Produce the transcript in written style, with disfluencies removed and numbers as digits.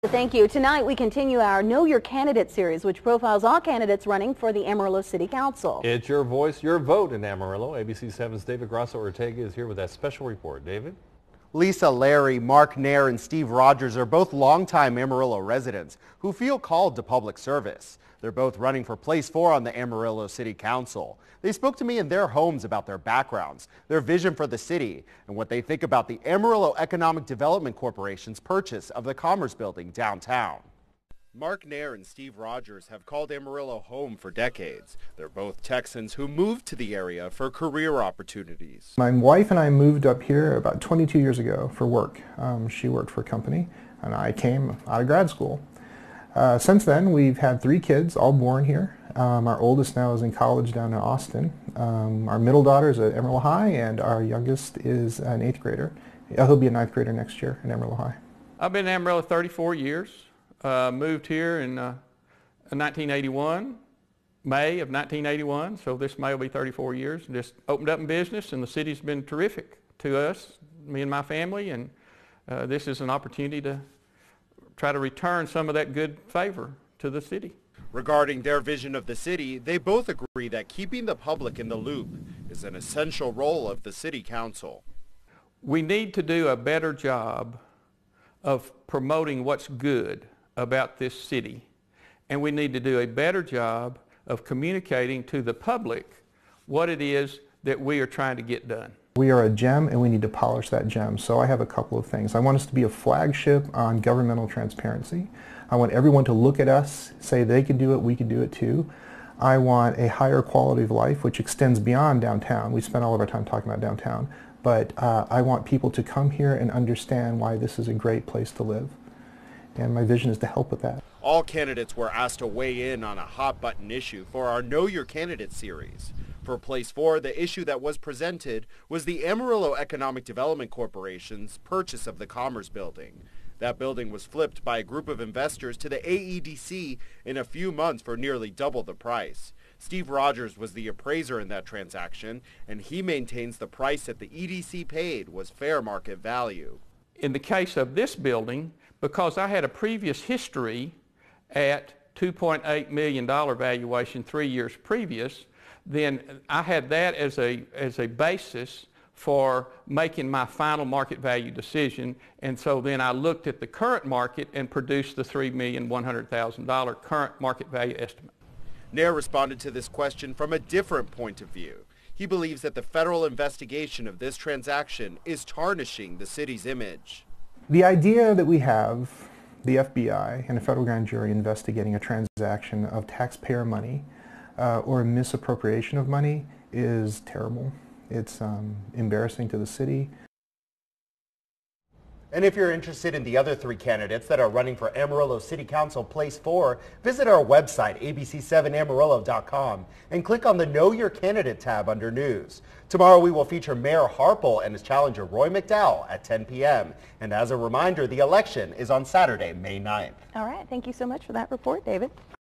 Thank you. Tonight we continue our Know Your Candidate series, which profiles all candidates running for the Amarillo City Council. It's your voice, your vote in Amarillo. ABC 7's David Grasso-Ortega is here with that special report. David? Lisa Larry, Mark Nair, and Steve Rogers are both longtime Amarillo residents who feel called to public service. They're both running for Place 4 on the Amarillo City Council. They spoke to me in their homes about their backgrounds, their vision for the city, and what they think about the Amarillo Economic Development Corporation's purchase of the Commerce Building downtown. Mark Nair and Steve Rogers have called Amarillo home for decades. They're both Texans who moved to the area for career opportunities. My wife and I moved up here about 22 years ago for work. She worked for a company, and I came out of grad school. Since then, we've had 3 kids, all born here. Our oldest now is in college down in Austin. Our middle daughter is at Amarillo High, and our youngest is an 8th grader. He'll be a 9th grader next year in Amarillo High. I've been in Amarillo 34 years. Moved here in 1981, May of 1981, so this May will be 34 years. Just opened up in business, and the city's been terrific to us, me and my family, and this is an opportunity to try to return some of that good favor to the city. Regarding their vision of the city, they both agree that keeping the public in the loop is an essential role of the City Council. We need to do a better job of promoting what's good about this city, and we need to do a better job of communicating to the public what it is that we are trying to get done. We are a gem, and we need to polish that gem. So I have a couple of things. I want us to be a flagship on governmental transparency. I want everyone to look at us, say they can do it, we can do it too. I want a higher quality of life, which extends beyond downtown. We spend all of our time talking about downtown, but I want people to come here and understand why this is a great place to live. And my vision is to help with that. All candidates were asked to weigh in on a hot-button issue for our Know Your Candidate series. For Place 4, the issue that was presented was the Amarillo Economic Development Corporation's purchase of the Commerce Building. That building was flipped by a group of investors to the AEDC in a few months for nearly double the price. Steve Rogers was the appraiser in that transaction, and he maintains the price that the EDC paid was fair market value. In the case of this building, because I had a previous history at $2.8 million valuation 3 years previous, then I had that as a basis for making my final market value decision, and so then I looked at the current market and produced the $3,100,000 current market value estimate. Nair responded to this question from a different point of view. He believes that the federal investigation of this transaction is tarnishing the city's image. The idea that we have the FBI and a federal grand jury investigating a transaction of taxpayer money or a misappropriation of money is terrible. It's embarrassing to the city. And if you're interested in the other 3 candidates that are running for Amarillo City Council Place 4, visit our website, abc7amarillo.com, and click on the Know Your Candidate tab under News. Tomorrow we will feature Mayor Harple and his challenger Roy McDowell at 10 p.m. And as a reminder, the election is on Saturday, May 9th. All right. Thank you so much for that report, David.